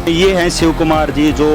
ये हैं शिव कुमार जी जो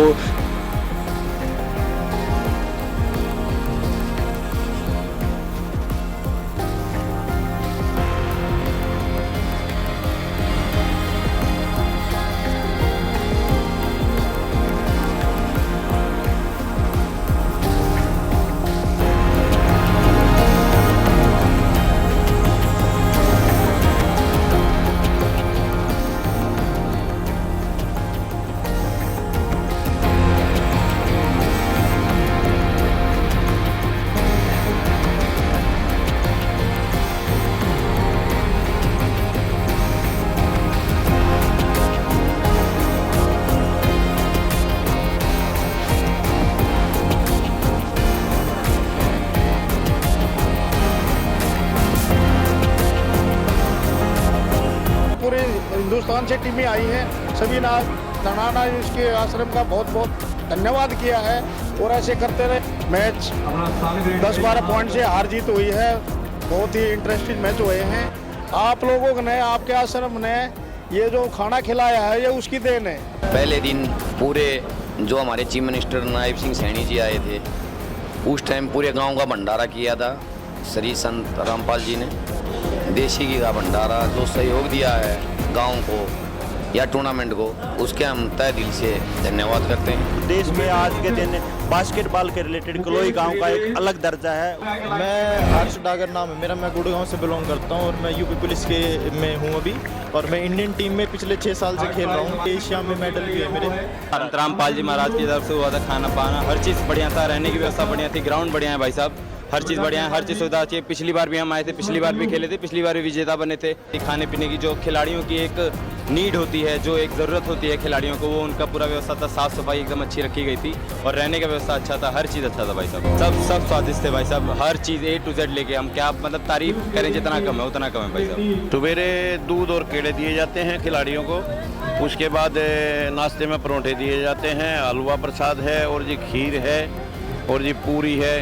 पूरे हिंदुस्तान से टीमें आई हैं। सभी नाना इसके आश्रम का बहुत बहुत धन्यवाद किया है और ऐसे करते रहे। मैच 10-12 पॉइंट से हार जीत हुई है। बहुत ही इंटरेस्टिंग मैच हुए हैं। आप लोगों ने, आपके आश्रम ने ये जो खाना खिलाया है ये उसकी देन है। पहले दिन पूरे जो हमारे चीफ मिनिस्टर नायब सिंह सैनी जी आए थे, उस टाइम पूरे गांव का भंडारा किया था श्री संत रामपाल जी ने। देसी घी का भंडारा जो सहयोग दिया है गांव को या टूर्नामेंट को, उसके हम तहे दिल से धन्यवाद करते हैं। देश में आज के दिन बास्केटबॉल के रिलेटेड कलोई गांव का एक अलग दर्जा है। मैं हर्ष डागर नाम है मेरा, मैं गुड़गांव से बिलोंग करता हूं और मैं यूपी पुलिस के में हूं अभी, और मैं इंडियन टीम में पिछले 6 साल से खेल रहा हूं। एशिया में मेडल भी है मेरे। संत रामपाल जी महाराज की तरफ से हुआ था खाना पाना, हर चीज़ बढ़िया था, रहने की व्यवस्था बढ़िया थी, ग्राउंड बढ़िया है भाई साहब, हर चीज़ बढ़िया है, हर चीज़ सुविधा अच्छी है। पिछली बार भी हम आए थे, पिछली बार भी खेले थे, पिछली बार भी विजेता बने थे। खाने पीने की जो खिलाड़ियों की एक नीड होती है, जो एक ज़रूरत होती है खिलाड़ियों को, वो उनका पूरा व्यवस्था था। साफ़ सफाई एकदम अच्छी रखी गई थी और रहने का व्यवस्था अच्छा था, हर चीज़ अच्छा था भाई साहब। सब स्वादिष्ट थे भाई साहब, हर चीज़ A to Z लेके हम क्या मतलब तारीफ करें, जितना कम है उतना कम है भाई साहब। सवेरे दूध और केले दिए जाते हैं खिलाड़ियों को, उसके बाद नाश्ते में परोठे दिए जाते हैं, हलवा प्रसाद है और जी खीर है और जी पूरी है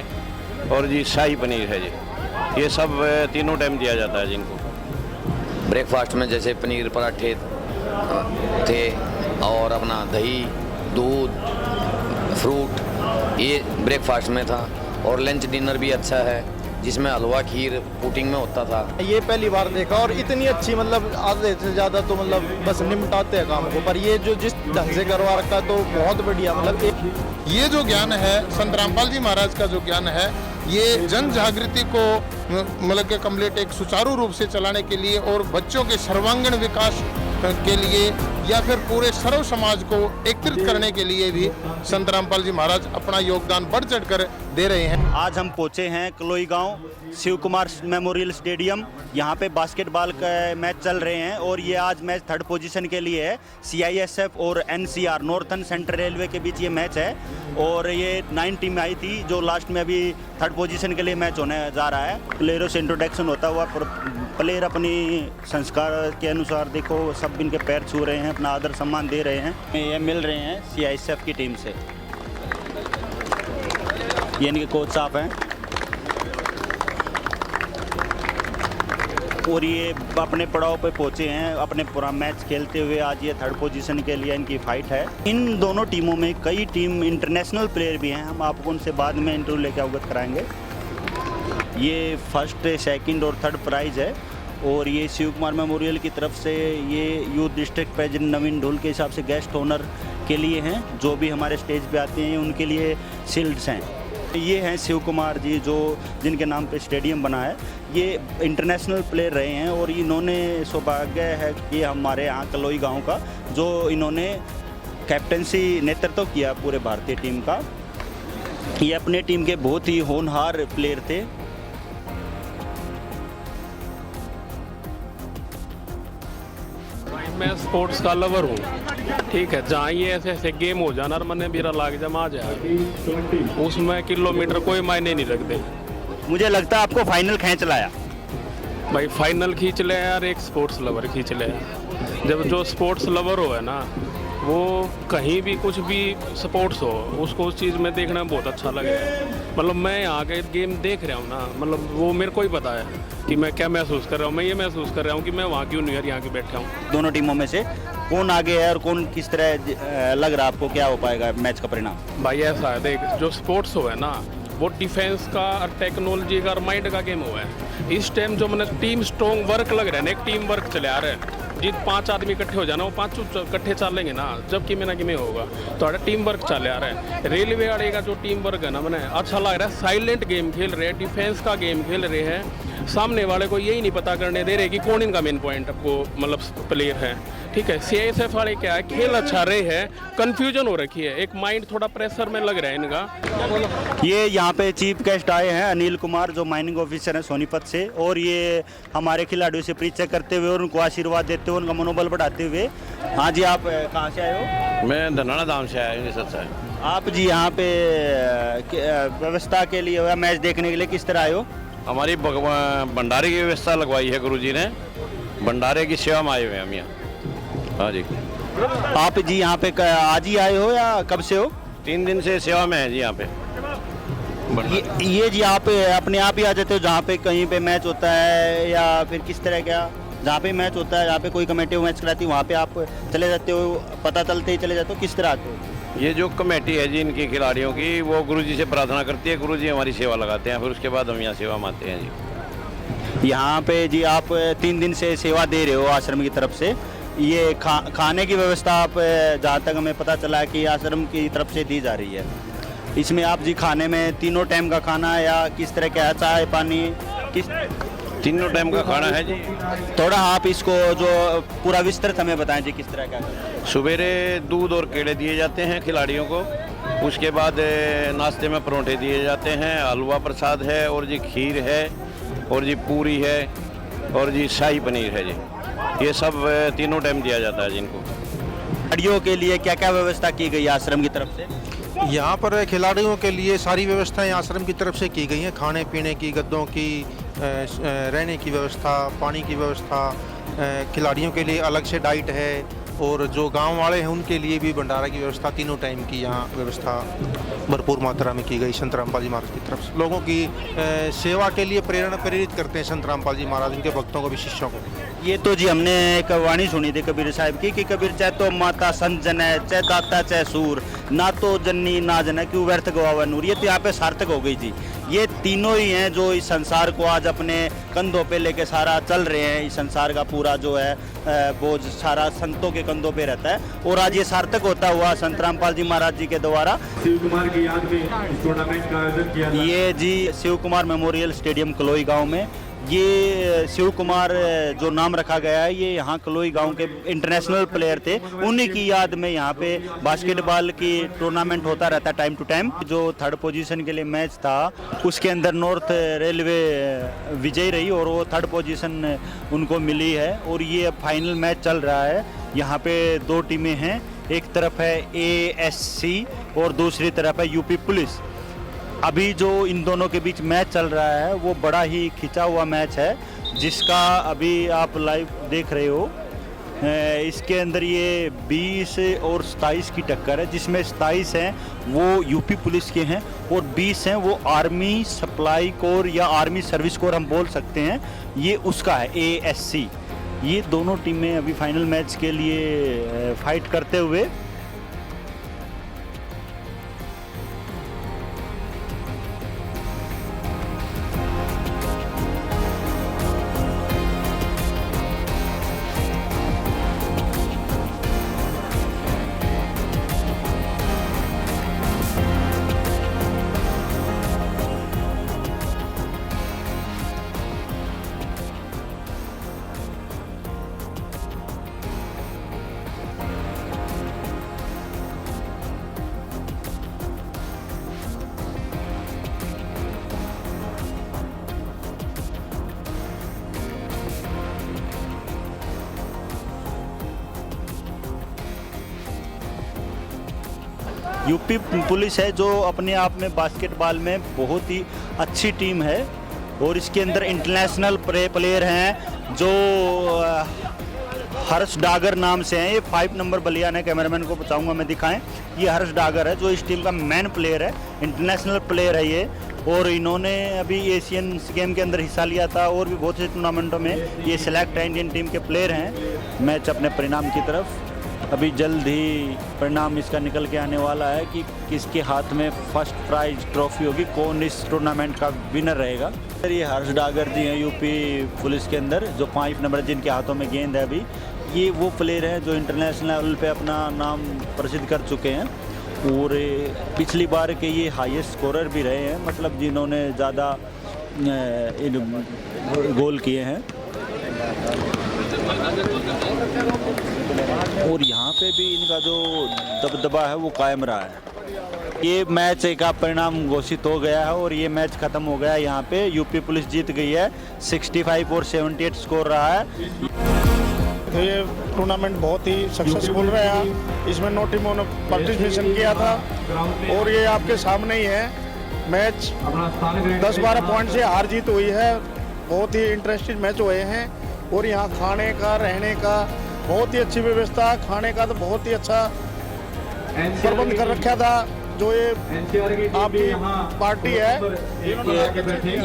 और जी शाही पनीर है जी। ये सब तीनों टाइम दिया जाता है जिनको। ब्रेकफास्ट में जैसे पनीर पराठे थे और अपना दही दूध फ्रूट, ये ब्रेकफास्ट में था। और लंच डिनर भी अच्छा है जिसमें हलवा खीर पुडिंग में होता था। ये पहली बार देखा और इतनी अच्छी, मतलब आधे से ज़्यादा तो मतलब बस निपटाते हैं काम को, पर ये जो जिस ढंग से करवा रखा तो बहुत बढ़िया। मतलब ये जो ज्ञान है संत रामपाल जी महाराज का जो ज्ञान है, ये जन जागृति को मतलब के कम्प्लीट एक सुचारू रूप से चलाने के लिए और बच्चों के सर्वांगीण विकास के लिए या फिर पूरे सर्व समाज को एकत्रित करने के लिए भी संत रामपाल जी महाराज अपना योगदान बढ़ चढ़ कर दे रहे हैं। आज हम पहुंचे हैं कलोई गांव शिव कुमार मेमोरियल स्टेडियम। यहाँ पे बास्केटबॉल का मैच चल रहे हैं और ये आज मैच 3rd पोजीशन के लिए है। CISF और NCR नॉर्थन सेंट्रल रेलवे के बीच ये मैच है और ये 9 टीम आई थी जो लास्ट में अभी 3rd पोजीशन के लिए मैच होने जा रहा है। प्लेयरों से इंट्रोडक्शन होता हुआ प्लेयर अपनी संस्कार के अनुसार देखो सब इनके पैर छू रहे हैं, अपना आदर सम्मान दे रहे हैं। ये मिल रहे हैं CISF की टीम से, ये इनके कोच साहब हैं और ये अपने पड़ाव पे पहुंचे हैं अपने पूरा मैच खेलते हुए। आज ये 3rd पोजीशन के लिए इनकी फाइट है। इन दोनों टीमों में कई टीम इंटरनेशनल प्लेयर भी हैं, हम आपको उनसे बाद में इंटरव्यू लेकर अवगत कराएंगे। ये 1st, 2nd और 3rd प्राइज़ है और ये शिव कुमार मेमोरियल की तरफ से ये यूथ डिस्ट्रिक्ट प्रेसिडेंट नवीन ढोल के हिसाब से गेस्ट ऑनर के लिए हैं। जो भी हमारे स्टेज पे आते हैं उनके लिए शील्ड्स हैं। ये हैं शिव कुमार जी जो जिनके नाम पे स्टेडियम बना है। ये इंटरनेशनल प्लेयर रहे हैं और इन्होंने सौभाग्य है कि हमारे यहाँ कलोई गांव का जो इन्होंने कैप्टनसी नेतृत्व किया पूरे भारतीय टीम का। ये अपने टीम के बहुत ही होनहार प्लेयर थे। मैं स्पोर्ट्स का लवर हूँ, ठीक है। जहाँ ये ऐसे ऐसे गेम हो जाना और मन मेरा लाग जमा जाए, उसमें किलोमीटर कोई मायने नहीं रखते। मुझे लगता है आपको फाइनल खींच लाया भाई, फाइनल खींच ले यार, एक स्पोर्ट्स लवर खींच ले। जब जो स्पोर्ट्स लवर हो है ना, वो कहीं भी कुछ भी स्पोर्ट्स हो उसको उस चीज़ में देखना बहुत अच्छा लगेगा। मतलब मैं यहाँ के गेम देख रहा हूँ ना, मतलब वो मेरे को ही पता है कि मैं क्या महसूस कर रहा हूँ। मैं ये महसूस कर रहा हूँ कि मैं वहाँ क्यों नहीं यार, यहाँ के बैठा हूँ। दोनों टीमों में से कौन आगे है और कौन किस तरह लग रहा है आपको, क्या हो पाएगा मैच का परिणाम? भाई ऐसा है, देख जो स्पोर्ट्स हो है ना, वो डिफेंस का और टेक्नोलॉजी का और माइंड का गेम हुआ है। इस टाइम जो मैंने टीम स्ट्रॉन्ग वर्क लग रहा है ना, एक टीम वर्क चले आ रहा है। जित 5 आदमी इकट्ठे हो जाना, वो 5 इकट्ठे चलेंगे ना, जब कि ना कि होगा तो टीम वर्क चले आ रहा है। रेलवे वाले का जो टीम वर्क है ना, मैंने अच्छा लग रहा है। साइलेंट गेम खेल रहे हैं, डिफेंस का गेम खेल रहे हैं। सामने वाले को यही नहीं पता करने दे रहे कि कौन इनका मेन पॉइंट वो मतलब प्लेयर है। ठीक है, CISF वाले क्या है, खेल अच्छा रहे हैं, कंफ्यूजन हो रखी है, एक माइंड थोड़ा प्रेशर में लग रहा है इनका। ये यहाँ पे चीफ गेस्ट आए हैं अनिल कुमार, जो माइनिंग ऑफिसर हैं सोनीपत से, और ये हमारे खिलाड़ियों से परिचय करते हुए और उनको आशीर्वाद देते हुए, उनका मनोबल बढ़ाते हुए। हाँ जी, आप कहाँ से आए हो? मैं धनाना धाम से आया हूँ सर। आप जी यहाँ पे व्यवस्था के लिए या मैच देखने के लिए किस तरह आए हो? हमारी भंडारे की व्यवस्था लगवाई है गुरुजी ने, भंडारे की सेवा में आए हुए हैं हम यहाँ। हाँ जी। आप जी यहाँ पे आज ही आए हो या कब से हो? 3 दिन से सेवा में है जी यहाँ पे। ये जी आप अपने आप ही आ जाते हो जहाँ पे कहीं पे मैच होता है, या फिर किस तरह क्या? जहाँ पे मैच होता है, जहाँ पे कोई कमेटी मैच कराती है, वहाँ पे आप चले जाते हो, पता चलते ही चले जाते हो, किस तरह आते हो? ये जो कमेटी है जी इनकी खिलाड़ियों की, वो गुरुजी से प्रार्थना करती है, गुरुजी हमारी सेवा लगाते हैं, फिर उसके बाद हम यहाँ सेवा में आते हैं जी। यहाँ पे जी आप 3 दिन से सेवा दे रहे हो आश्रम की तरफ से। ये खाने की व्यवस्था आप, जहाँ तक हमें पता चला है कि आश्रम की तरफ से दी जा रही है। इसमें आप जी खाने में तीनों टाइम का खाना या किस तरह का, चाय पानी किस? तीनों टाइम का खाना है जी। थोड़ा आप इसको जो पूरा विस्तृत हमें बताएं जी, किस तरह का? सवेरे दूध और केले दिए जाते हैं खिलाड़ियों को, उसके बाद नाश्ते में परोठे दिए जाते हैं, हलवा प्रसाद है, और जी खीर है, और जी पूरी है, और जी शाही पनीर है जी। ये सब तीनों टाइम दिया जाता है जिनको। खिलाड़ियों के लिए क्या क्या व्यवस्था की गई है आश्रम की तरफ से? यहाँ पर खिलाड़ियों के लिए सारी व्यवस्थाएं आश्रम की तरफ से की गई हैं। खाने पीने की, गद्दों की, रहने की व्यवस्था, पानी की व्यवस्था, खिलाड़ियों के लिए अलग से डाइट है, और जो गांव वाले हैं उनके लिए भी भंडारा की व्यवस्था, तीनों टाइम की यहाँ व्यवस्था भरपूर मात्रा में की गई संत रामपाल जी महाराज की तरफ से। लोगों की सेवा के लिए प्रेरित करते हैं संत रामपाल जी महाराज, उनके भक्तों को भी, शिष्यों को। ये तो जी हमने एक वाणी सुनी थी कबीर साहब की कि कबीर चाहे तो माता संत जन है, चाहे दाता चाहे सूर, ना तो जन्नी ना जन, क्यों व्यर्थ गवावा नूर। ये तो यहाँ पे सार्थक हो गई जी। ये तीनों ही हैं जो इस संसार को आज अपने कंधों पे लेके सारा चल रहे हैं। इस संसार का पूरा जो है बोझ सारा संतों के कंधों पे रहता है, और आज ये सार्थक होता हुआ संत रामपाल जी महाराज जी के द्वारा शिव कुमार की याद में इस टूर्नामेंट का आयोजन किया। ये जी शिव कुमार मेमोरियल स्टेडियम कलोई गांव में, ये शिव कुमार जो नाम रखा गया है, ये यहाँ कलोई गांव के इंटरनेशनल प्लेयर थे, उन्हीं की याद में यहाँ पे बास्केटबॉल की टूर्नामेंट होता रहता है टाइम टू टाइम। जो 3rd पोजीशन के लिए मैच था, उसके अंदर नॉर्थ रेलवे विजयी रही और वो 3rd पोजीशन उनको मिली है। और ये फाइनल मैच चल रहा है। यहाँ पे 2 टीमें हैं, एक तरफ है ASC और दूसरी तरफ है UP पुलिस। अभी जो इन दोनों के बीच मैच चल रहा है वो बड़ा ही खिंचा हुआ मैच है, जिसका अभी आप लाइव देख रहे हो। इसके अंदर ये 20 और 27 की टक्कर है, जिसमें 27 हैं वो UP पुलिस के हैं और 20 हैं वो आर्मी सप्लाई कोर या आर्मी सर्विस कोर हम बोल सकते हैं, ये उसका है ASC। ये दोनों टीमें अभी फाइनल मैच के लिए फाइट करते हुए यूपी पुलिस है जो अपने आप में बास्केटबॉल में बहुत ही अच्छी टीम है और इसके अंदर इंटरनेशनल प्लेयर हैं जो हर्ष डागर नाम से हैं, ये 5 नंबर बलियान है। कैमरामैन को बताऊंगा मैं, दिखाएं। ये हर्ष डागर है जो इस टीम का मेन प्लेयर है, इंटरनेशनल प्लेयर है ये। और इन्होंने अभी एशियन गेम के अंदर हिस्सा लिया था और भी बहुत से टूर्नामेंटों में ये सिलेक्ट है, इंडियन टीम के प्लेयर हैं। मैच अपने परिणाम की तरफ, अभी जल्द ही परिणाम इसका निकल के आने वाला है कि किसके हाथ में फर्स्ट प्राइज ट्रॉफी होगी, कौन इस टूर्नामेंट का विनर रहेगा। ये हर्ष डागर जी हैं यूपी पुलिस के अंदर, जो 5 नंबर जिनके हाथों में गेंद है अभी। ये वो प्लेयर हैं जो इंटरनेशनल लेवल पे अपना नाम प्रसिद्ध कर चुके हैं और पिछली बार के ये हाईएस्ट स्कोरर भी रहे हैं, मतलब जिन्होंने ज़्यादा गोल किए हैं। और यहाँ पे भी इनका जो दबदबा है वो कायम रहा है। ये मैच का परिणाम घोषित हो गया है और ये मैच ख़त्म हो गया है। यहाँ पे यूपी पुलिस जीत गई है, 65 और 78 स्कोर रहा है। तो ये टूर्नामेंट बहुत ही सक्सेसफुल रहा। इसमें 9 टीमों ने पार्टिसिपेशन किया था और ये आपके सामने ही है। मैच 10-12 पॉइंट से हार जीत हुई है। बहुत ही इंटरेस्टिंग मैच हुए हैं और यहाँ खाने का, रहने का बहुत ही अच्छी व्यवस्था, खाने का तो बहुत ही अच्छा प्रबंध कर रखा था। जो ये आपकी पार्टी है,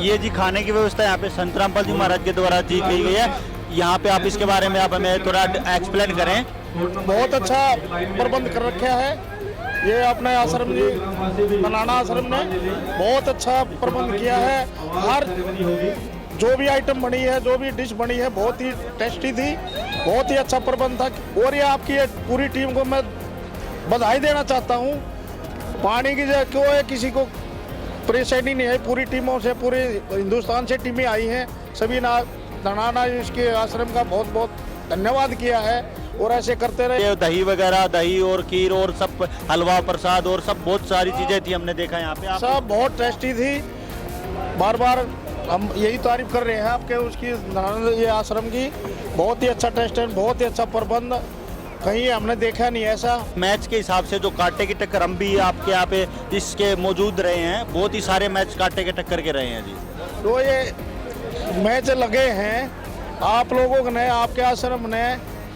ये जी खाने की व्यवस्था यहाँ पे संत रामपाल जी महाराज के द्वारा की गई है। यहाँ पे आप इसके बारे में आप हमें थोड़ा एक्सप्लेन करें। बहुत अच्छा प्रबंध कर रखा है। ये अपने आश्रम जी, मनाना आश्रम ने बहुत अच्छा प्रबंध किया है। हर जो भी आइटम बनी है, जो भी डिश बनी है, बहुत ही टेस्टी थी, बहुत ही अच्छा प्रबंध था। और ये आपकी पूरी टीम को मैं बधाई देना चाहता हूँ। पानी की जगह क्यों है, किसी को परेशानी नहीं है। पूरी टीमों से, पूरे हिंदुस्तान से टीमें आई हैं। सभी नाना इसके आश्रम का बहुत बहुत धन्यवाद किया है और ऐसे करते रहे। दही वगैरह, दही और खीर और सब हलवा प्रसाद और सब बहुत सारी चीजें थी, हमने देखा यहाँ पे। सब बहुत टेस्टी थी। बार बार हम यही तारीफ कर रहे हैं आपके उसकी, ये आश्रम की। बहुत ही अच्छा टेस्ट है, बहुत ही अच्छा प्रबंध, कहीं हमने देखा नहीं ऐसा। मैच के हिसाब से जो कांटे की टक्कर हम भी आपके यहाँ पे इसके मौजूद रहे हैं, बहुत ही सारे मैच कांटे के टक्कर के रहे हैं जी। तो ये मैच लगे हैं आप लोगों ने, आपके आश्रम ने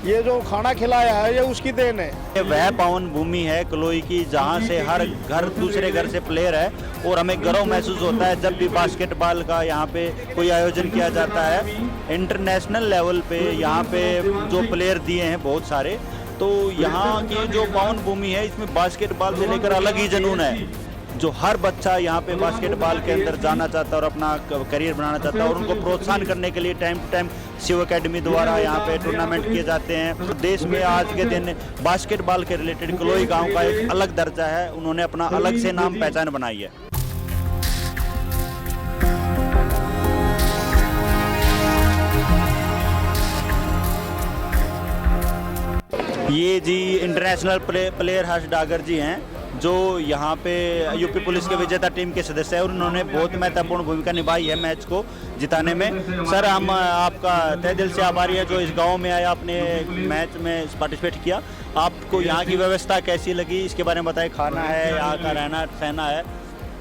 ये जो खाना खिलाया है, ये उसकी देन है। ये वह पावन भूमि है कलोई की जहाँ से हर घर दूसरे घर से प्लेयर है और हमें गर्व महसूस होता है जब भी बास्केटबॉल का यहाँ पे कोई आयोजन किया जाता है। इंटरनेशनल लेवल पे यहाँ पे जो प्लेयर दिए हैं बहुत सारे, तो यहाँ की जो पावन भूमि है इसमें बास्केटबॉल से लेकर अलग ही जुनून है। जो हर बच्चा यहाँ पे बास्केटबॉल के अंदर जाना चाहता है और अपना करियर बनाना चाहता है, और उनको प्रोत्साहन करने के लिए time to time Shiv academy द्वारा यहाँ पे टूर्नामेंट किए जाते हैं। देश में आज के दिन बास्केटबॉल के रिलेटेड कलोई गांव का एक अलग दर्जा है, उन्होंने अपना अलग से नाम पहचान बनाई है। ये जी इंटरनेशनल प्लेयर हर्ष डागर जी हैं जो यहाँ पे यूपी पुलिस के विजेता टीम के सदस्य हैं और उन्होंने बहुत महत्वपूर्ण भूमिका निभाई है मैच को जिताने में। सर, हम आपका तहे दिल से आभारी है जो इस गांव में आया, आपने मैच में पार्टिसिपेट किया। आपको यहाँ की व्यवस्था कैसी लगी, इसके बारे में बताएं। खाना है, यहाँ का रहना सहना है।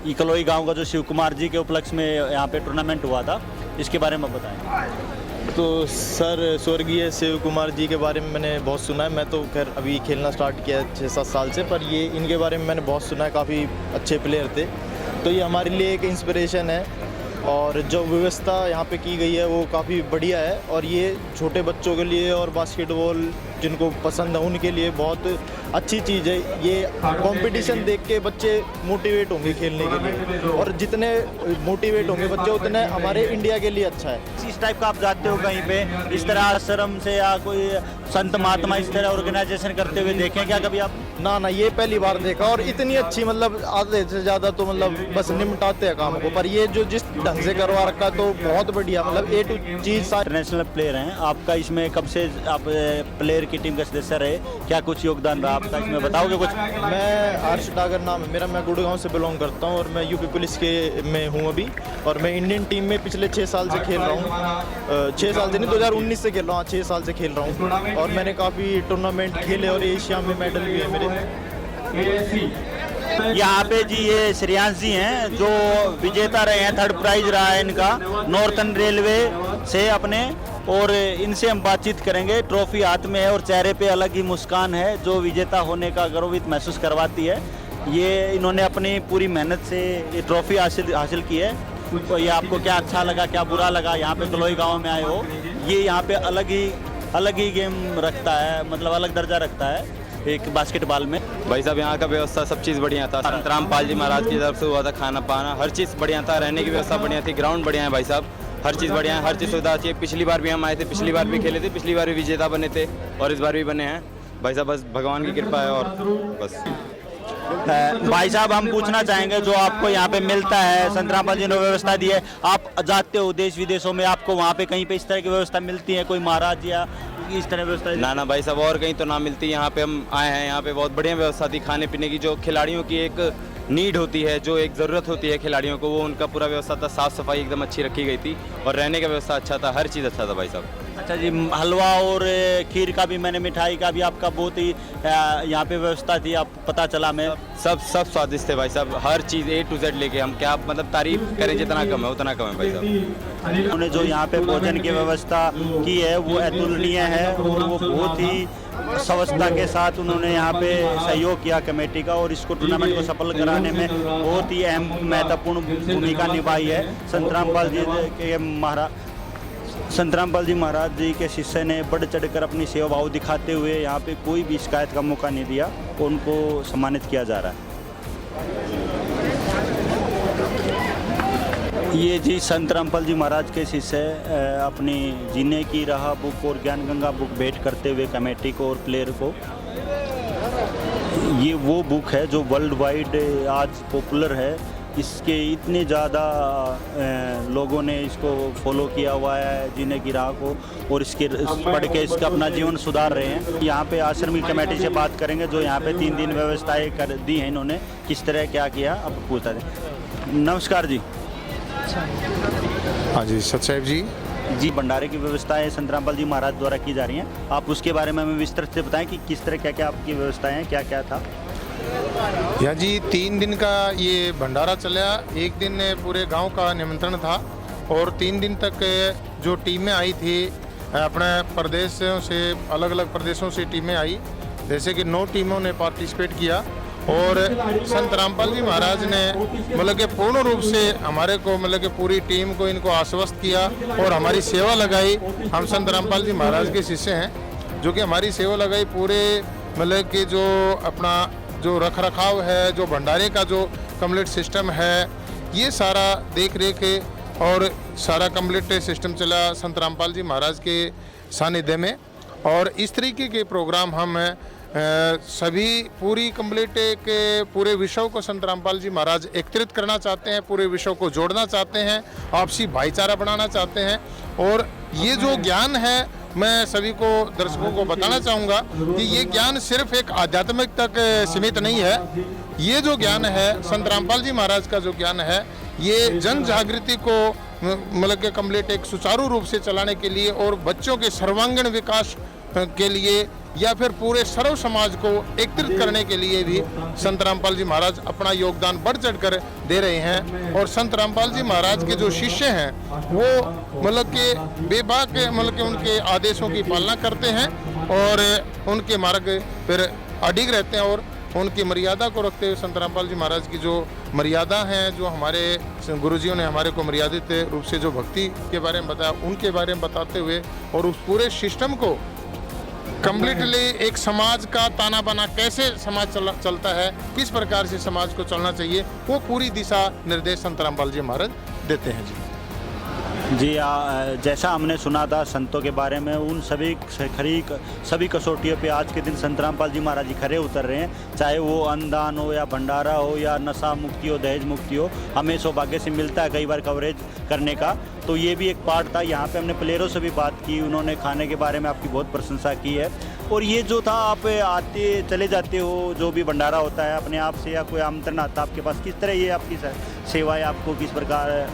ये कलोई गाँव का जो शिव कुमार जी के उपलक्ष्य में यहाँ पे टूर्नामेंट हुआ था, इसके बारे में बताएँ। तो सर, स्वर्गीय शिव कुमार जी के बारे में मैंने बहुत सुना है। मैं तो खैर अभी खेलना स्टार्ट किया 6-7 साल से, पर ये इनके बारे में मैंने बहुत सुना है, काफ़ी अच्छे प्लेयर थे। तो ये हमारे लिए एक इंस्पिरेशन है और जो व्यवस्था यहाँ पे की गई है वो काफ़ी बढ़िया है और ये छोटे बच्चों के लिए और बास्केटबॉल जिनको पसंद है उनके लिए बहुत अच्छी चीज़ है। ये कंपटीशन देख के बच्चे मोटिवेट होंगे खेलने के लिए और जितने मोटिवेट होंगे बच्चे उतने हमारे इंडिया के लिए अच्छा है। इस टाइप का आप जाते हो कहीं पे, इस तरह आश्रम से या कोई संत महात्मा इस तरह ऑर्गेनाइजेशन करते हुए देखें क्या कभी आप? ना, ये पहली बार देखा और इतनी अच्छी, मतलब आधे से ज़्यादा तो मतलब बस निपटाते हैं काम को, पर ये जो जिस ढंग से करवा रखा तो बहुत बढ़िया, मतलब ए टू चीज़। इंटरनेशनल प्लेयर हैं आपका, इसमें कब से आप प्लेयर की टीम का सदस्य रहे, क्या कुछ योगदान रहा आपका, इसमें बताओगे कुछ? मैं हर्ष डागर नाम है मेरा, मैं गुड़गांव से बिलोंग करता हूँ और मैं यूपी पुलिस के में हूँ अभी, और मैं इंडियन टीम में पिछले 6 साल से खेल रहा हूँ। 6 साल से नहीं, 2019 से खेल रहा हूँ, 6 साल से खेल रहा हूँ और मैंने काफ़ी टूर्नामेंट खेले और एशिया में मेडल भी है मेरे। यहाँ पे जी ये श्रेयांश जी हैं जो विजेता रहे हैं, 3rd प्राइज रहा है इनका नॉर्थन रेलवे से अपने, और इनसे हम बातचीत करेंगे। ट्रॉफी हाथ में है और चेहरे पे अलग ही मुस्कान है जो विजेता होने का गर्वित महसूस करवाती है। ये इन्होंने अपनी पूरी मेहनत से ये ट्रॉफी हासिल की है। तो ये आपको क्या अच्छा लगा, क्या बुरा लगा? यहाँ पे कलोई गांव में आए हो, ये यहाँ पे अलग ही गेम रखता है, मतलब अलग दर्जा रखता है एक बास्केटबॉल में। भाई साहब यहाँ का व्यवस्था सब चीज़ बढ़िया था। संत रामपाल जी महाराज की तरफ से हुआ था, खाना पाना हर चीज़ बढ़िया था, रहने की व्यवस्था बढ़िया थी, ग्राउंड बढ़िया है भाई साहब, हर चीज़ बढ़िया है, हर चीज़ सुविधा अच्छी है। पिछली बार भी हम आए थे, पिछली बार भी खेले थे, पिछली बार भी विजेता बने थे और इस बार भी बने हैं भाई साहब। बस भगवान की कृपा है और बस। भाई साहब हम पूछना चाहेंगे जो आपको यहाँ पे मिलता है, संत रामपाल जी ने व्यवस्था दी है, आप जाते हो देश विदेशों में, आपको वहाँ पे कहीं पे इस तरह की व्यवस्था मिलती है? कोई महाराज या इस तरह व्यवस्था? ना भाई साहब, और कहीं तो ना मिलती। यहाँ पे हम आए हैं, यहाँ पे बहुत बढ़िया व्यवस्था थी खाने पीने की, जो खिलाड़ियों की एक नीड होती है, जो एक ज़रूरत होती है खिलाड़ियों को, वो उनका पूरा व्यवस्था था। साफ़ सफाई एकदम अच्छी रखी गई थी और रहने का व्यवस्था अच्छा था, हर चीज़ अच्छा था भाई साहब। अच्छा जी, हलवा और खीर का भी, मैंने मिठाई का भी आपका बहुत ही यहाँ पे व्यवस्था थी, आप पता चला मैं। सब स्वादिष्ट थे भाई साहब, हर चीज़ A to Z लेके, हम क्या मतलब तारीफ करें, जितना कम है उतना कम है भाई साहब। उन्होंने जो यहाँ पे भोजन की व्यवस्था की है वो अतुलनीय है और वो बहुत ही स्वच्छता के साथ उन्होंने यहाँ पे सहयोग किया कमेटी का, और इसको टूर्नामेंट को सफल कराने में बहुत ही अहम महत्वपूर्ण भूमिका निभाई है। संत रामपाल जी महाराज जी के शिष्य ने बढ़ चढ़कर अपनी सेवा भाव दिखाते हुए यहाँ पे कोई भी शिकायत का मौका नहीं दिया, उनको सम्मानित किया जा रहा है। ये जी संत रामपाल जी महाराज के शिष्य अपनी जीने की राह बुक और ज्ञान गंगा बुक भेंट करते हुए कमेटी को और प्लेयर को। ये वो बुक है जो वर्ल्ड वाइड आज पॉपुलर है, इसके इतने ज़्यादा लोगों ने इसको फॉलो किया हुआ है जीने की राह को, और इसके पढ़ के इसका अपना जीवन सुधार रहे हैं। यहाँ पे आश्रम की कमेटी से बात करेंगे जो यहाँ पे 3 दिन व्यवस्थाएं कर दी हैं इन्होंने, किस तरह क्या किया अब पूछता है। नमस्कार जी। हाँ जी, सतसाहिब जी। भंडारे की व्यवस्थाएं संत रामपाल जी महाराज द्वारा की जा रही हैं, आप उसके बारे में हमें विस्तृत से बताएं कि किस तरह क्या क्या आपकी व्यवस्थाएं हैं, क्या क्या था? यहाँ जी 3 दिन का ये भंडारा चला। एक दिन पूरे गांव का निमंत्रण था और 3 दिन तक जो टीमें आई थी अपने प्रदेशों से, अलग अलग प्रदेशों से टीमें आई, जैसे कि 9 टीमों ने पार्टिसिपेट किया और संत रामपाल जी महाराज ने मतलब कि पूर्ण रूप से हमारे को मतलब कि पूरी टीम को इनको आश्वस्त किया और हमारी सेवा लगाई। हम संत रामपाल जी महाराज के शिष्य हैं जो कि हमारी सेवा लगाई, पूरे मतलब कि जो अपना जो रख रखाव है, जो भंडारे का जो कम्प्लीट सिस्टम है, ये सारा देख रेख और सारा कम्प्लीट सिस्टम चला संत रामपाल जी महाराज के सानिध्य में। और इस तरीके के प्रोग्राम हम सभी पूरी कम्प्लीट के पूरे विश्व को संत रामपाल जी महाराज एकत्रित करना चाहते हैं, पूरे विश्व को जोड़ना चाहते हैं, आपसी भाईचारा बनाना चाहते हैं। और ये जो ज्ञान है मैं सभी को दर्शकों को बताना चाहूँगा कि ये ज्ञान सिर्फ एक आध्यात्मिक तक सीमित नहीं है। ये जो ज्ञान है संत रामपाल जी महाराज का जो ज्ञान है, ये जन जागृति को मतलब के कम्प्लीट एक सुचारू रूप से चलाने के लिए और बच्चों के सर्वांगीण विकास के लिए या फिर पूरे सर्व समाज को एकत्रित करने के लिए भी संत रामपाल जी महाराज अपना योगदान बढ़ चढ़कर दे रहे हैं। और संत रामपाल जी महाराज के जो शिष्य हैं वो मतलब के बेबाक मतलब के उनके आदेशों की पालना करते हैं और उनके मार्ग पर अडिग रहते हैं और उनकी मर्यादा को रखते हुए संत रामपाल जी महाराज की जो मर्यादा हैं, जो हमारे गुरुजियों ने हमारे को मर्यादित रूप से जो भक्ति के बारे में बताया, उनके बारे में बताते हुए और उस पूरे सिस्टम को कम्प्लीटली एक समाज का ताना बाना कैसे समाज चलता है, किस प्रकार से समाज को चलना चाहिए, वो पूरी दिशा निर्देश संत रामपाल जी महाराज देते हैं जी। जैसा हमने सुना था संतों के बारे में, उन सभी कसौटियों पे आज के दिन संत रामपाल जी महाराज जी खरे उतर रहे हैं। चाहे वो अन्नदान हो या भंडारा हो या नशा मुक्ति हो, दहेज मुक्ति हो, हमें सौभाग्य से मिलता है कई बार कवरेज करने का, तो ये भी एक पार्ट था। यहाँ पे हमने प्लेयरों से भी बात की, उन्होंने खाने के बारे में आपकी बहुत प्रशंसा की है। और ये जो था, आप आते चले जाते हो, जो भी भंडारा होता है अपने आप से या कोई आमंत्रण आता है आपके पास, किस तरह ये आपकी सेवाएं आपको किस प्रकार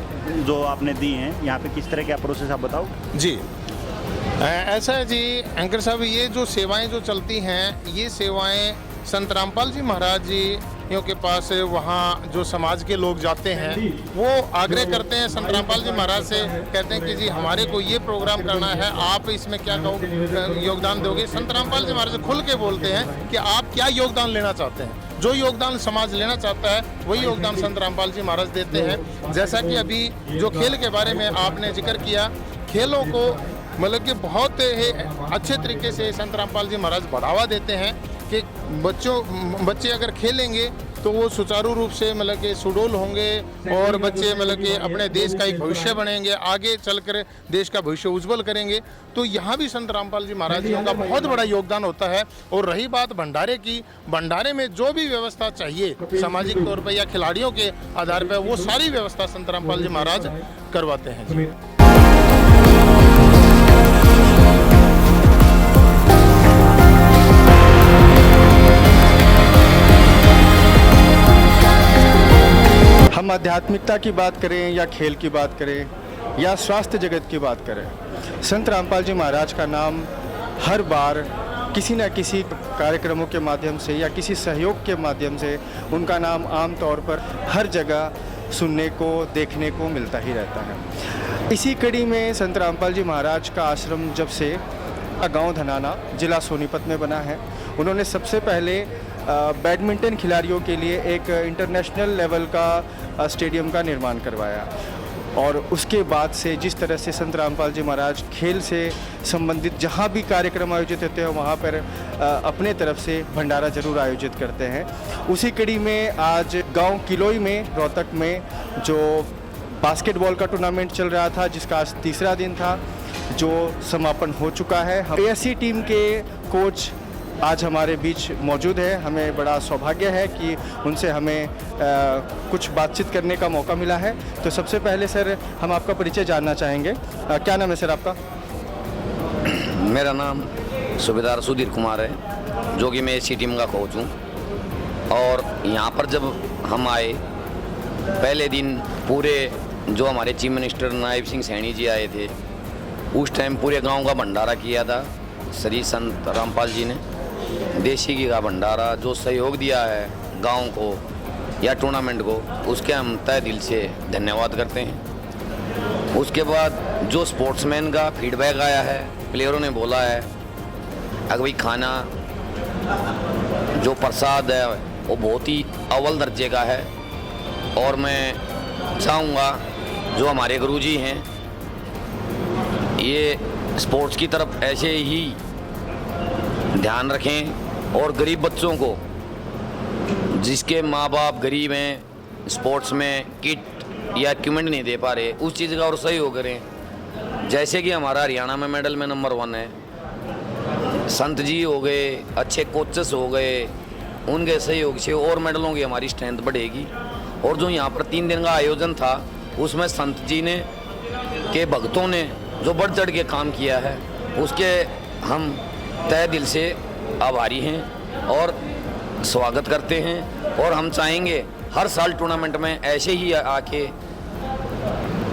जो आपने दी हैं यहाँ पे, किस तरह क्या प्रोसेस आप बताओ जी। ऐसा है जी एंकर साहब, ये जो सेवाएं जो चलती हैं, ये सेवाएं संत रामपाल जी महाराज जी खिलाड़ियों के पास वहाँ जो समाज के लोग जाते हैं वो आग्रह करते हैं संत रामपाल जी महाराज से, कहते हैं कि जी हमारे को ये प्रोग्राम करना है, आप इसमें क्या योगदान दोगे। संत रामपाल जी महाराज खुल के बोलते हैं कि आप क्या योगदान लेना चाहते हैं। जो योगदान समाज लेना चाहता है वही योगदान संत रामपाल जी महाराज देते हैं। जैसा कि अभी जो खेल के बारे में आपने जिक्र किया, खेलों को मतलब कि बहुत ही अच्छे तरीके से संत रामपाल जी महाराज बढ़ावा देते हैं कि बच्चे अगर खेलेंगे तो वो सुचारू रूप से मतलब कि सुडौल होंगे और बच्चे मतलब कि अपने देश का एक भविष्य बनेंगे, आगे चलकर देश का भविष्य उज्जवल करेंगे। तो यहाँ भी संत रामपाल जी महाराज जी का बहुत बड़ा योगदान होता है। और रही बात भंडारे की, भंडारे में जो भी व्यवस्था चाहिए सामाजिक तौर पर या खिलाड़ियों के आधार पर, वो सारी व्यवस्था संत रामपाल जी महाराज करवाते हैं। हम आध्यात्मिकता की बात करें या खेल की बात करें या स्वास्थ्य जगत की बात करें, संत रामपाल जी महाराज का नाम हर बार किसी न किसी कार्यक्रमों के माध्यम से या किसी सहयोग के माध्यम से उनका नाम आम तौर पर हर जगह सुनने को, देखने को मिलता ही रहता है। इसी कड़ी में संत रामपाल जी महाराज का आश्रम जब से गांव धनाना जिला सोनीपत में बना है, उन्होंने सबसे पहले बैडमिंटन खिलाड़ियों के लिए एक इंटरनेशनल लेवल का स्टेडियम का निर्माण करवाया। और उसके बाद से जिस तरह से संत रामपाल जी महाराज खेल से संबंधित जहाँ भी कार्यक्रम आयोजित होते हैं वहाँ पर अपने तरफ से भंडारा जरूर आयोजित करते हैं। उसी कड़ी में आज गांव किलोई में, रोहतक में जो बास्केटबॉल का टूर्नामेंट चल रहा था, जिसका आज तीसरा दिन था, जो समापन हो चुका है। ASC टीम के कोच आज हमारे बीच मौजूद है। हमें बड़ा सौभाग्य है कि उनसे हमें कुछ बातचीत करने का मौका मिला है। तो सबसे पहले सर, हम आपका परिचय जानना चाहेंगे। क्या नाम है सर आपका? मेरा नाम सूबेदार सुधीर कुमार है, जो कि मैं ASC टीम का कोच हूँ। और यहाँ पर जब हम आए, पहले दिन पूरे जो हमारे चीफ मिनिस्टर नायब सिंह सैनी जी आए थे, उस टाइम पूरे गांव का भंडारा किया था श्री संत रामपाल जी ने। देसी घी का भंडारा जो सहयोग दिया है गांव को या टूर्नामेंट को, उसके हम तहे दिल से धन्यवाद करते हैं। उसके बाद जो स्पोर्ट्समैन का फीडबैक आया है, प्लेयरों ने बोला है अगर भाई खाना जो प्रसाद है वो बहुत ही अव्वल दर्जे का है। और मैं चाहूँगा जो हमारे गुरुजी हैं ये स्पोर्ट्स की तरफ ऐसे ही ध्यान रखें और गरीब बच्चों को, जिसके माँ बाप गरीब हैं, स्पोर्ट्स में किट या इक्विपमेंट नहीं दे पा रहे, उस चीज़ का और सहयोग करें। जैसे कि हमारा हरियाणा में मेडल में नंबर 1 है, संत जी हो गए, अच्छे कोचेस हो गए, उनके सहयोग से और मेडलों की हमारी स्ट्रेंथ बढ़ेगी। और जो यहाँ पर 3 दिन का आयोजन था, उसमें संत जी ने के भक्तों ने जो बढ़ चढ़ के काम किया है, उसके हम तहे दिल से आभारी हैं और स्वागत करते हैं। और हम चाहेंगे हर साल टूर्नामेंट में ऐसे ही आके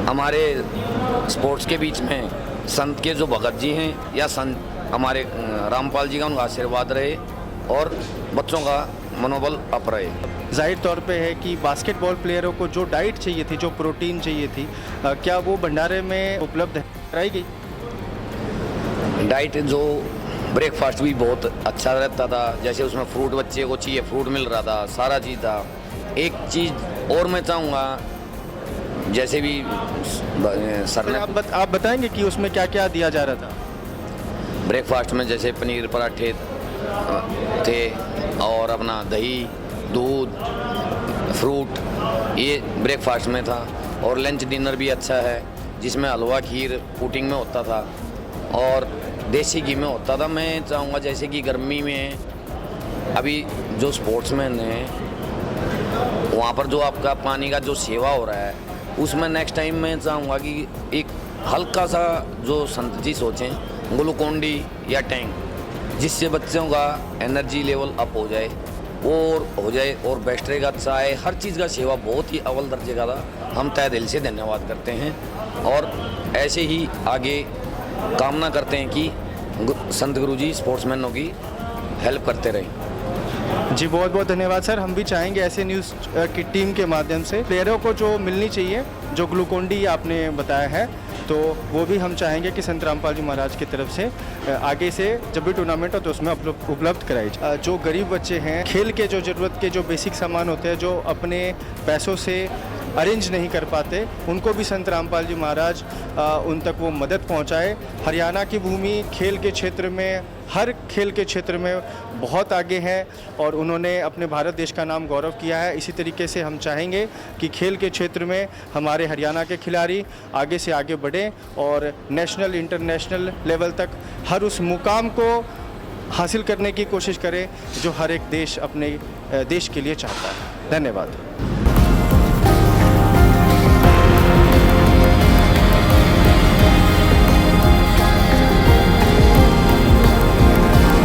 हमारे स्पोर्ट्स के बीच में संत के जो भगत जी हैं या संत हमारे रामपाल जी का उनका आशीर्वाद रहे और बच्चों का मनोबल अप रहे। जाहिर तौर पे है कि बास्केटबॉल प्लेयरों को जो डाइट चाहिए थी, जो प्रोटीन चाहिए थी, क्या वो भंडारे में उपलब्ध कराई गई? डाइट जो ब्रेकफास्ट भी बहुत अच्छा रहता था, जैसे उसमें फ्रूट बच्चे को चाहिए फ्रूट मिल रहा था, सारा चीज़ था। एक चीज़ और मैं चाहूँगा, जैसे भी सर ने आप बताएंगे कि उसमें क्या क्या दिया जा रहा था? ब्रेकफास्ट में जैसे पनीर पराठे थे और अपना दही, दूध, फ्रूट, ये ब्रेकफास्ट में था। और लंच डिनर भी अच्छा है, जिसमें हलवा खीर पुडिंग में होता था और देसी घी में होता था। मैं चाहूँगा जैसे कि गर्मी में अभी जो स्पोर्ट्समैन हैं वहाँ पर जो आपका पानी का जो सेवा हो रहा है, उसमें नेक्स्ट टाइम मैं चाहूँगा कि एक हल्का सा जो संत जी सोचें ग्लूकोन-डी या टैंक, जिससे बच्चों का एनर्जी लेवल अप हो जाए और हो जाए और बेस्ट रहेगा। चाहे हर चीज़ का सेवा बहुत ही अव्वल दर्जे का था। हम तहे दिल से धन्यवाद करते हैं और ऐसे ही आगे कामना करते हैं कि संत गुरुजी स्पोर्ट्समैनों की हेल्प करते रहें। जी बहुत बहुत धन्यवाद सर। हम भी चाहेंगे ऐसे न्यूज़ की टीम के माध्यम से प्लेयरों को जो मिलनी चाहिए, जो ग्लूकोन डी आपने बताया है, तो वो भी हम चाहेंगे कि संत रामपाल जी महाराज की तरफ से आगे से जब भी टूर्नामेंट हो तो उसमें उपलब्ध कराई जाए। जो गरीब बच्चे हैं, खेल के जो ज़रूरत के जो बेसिक सामान होते हैं, जो अपने पैसों से अरेंज नहीं कर पाते, उनको भी संत रामपाल जी महाराज उन तक वो मदद पहुंचाए। हरियाणा की भूमि खेल के क्षेत्र में, हर खेल के क्षेत्र में बहुत आगे है और उन्होंने अपने भारत देश का नाम गौरव किया है। इसी तरीके से हम चाहेंगे कि खेल के क्षेत्र में हमारे हरियाणा के खिलाड़ी आगे से आगे बढ़ें और नेशनल इंटरनेशनल लेवल तक हर उस मुकाम को हासिल करने की कोशिश करें जो हर एक देश अपने देश के लिए चाहता है। धन्यवाद।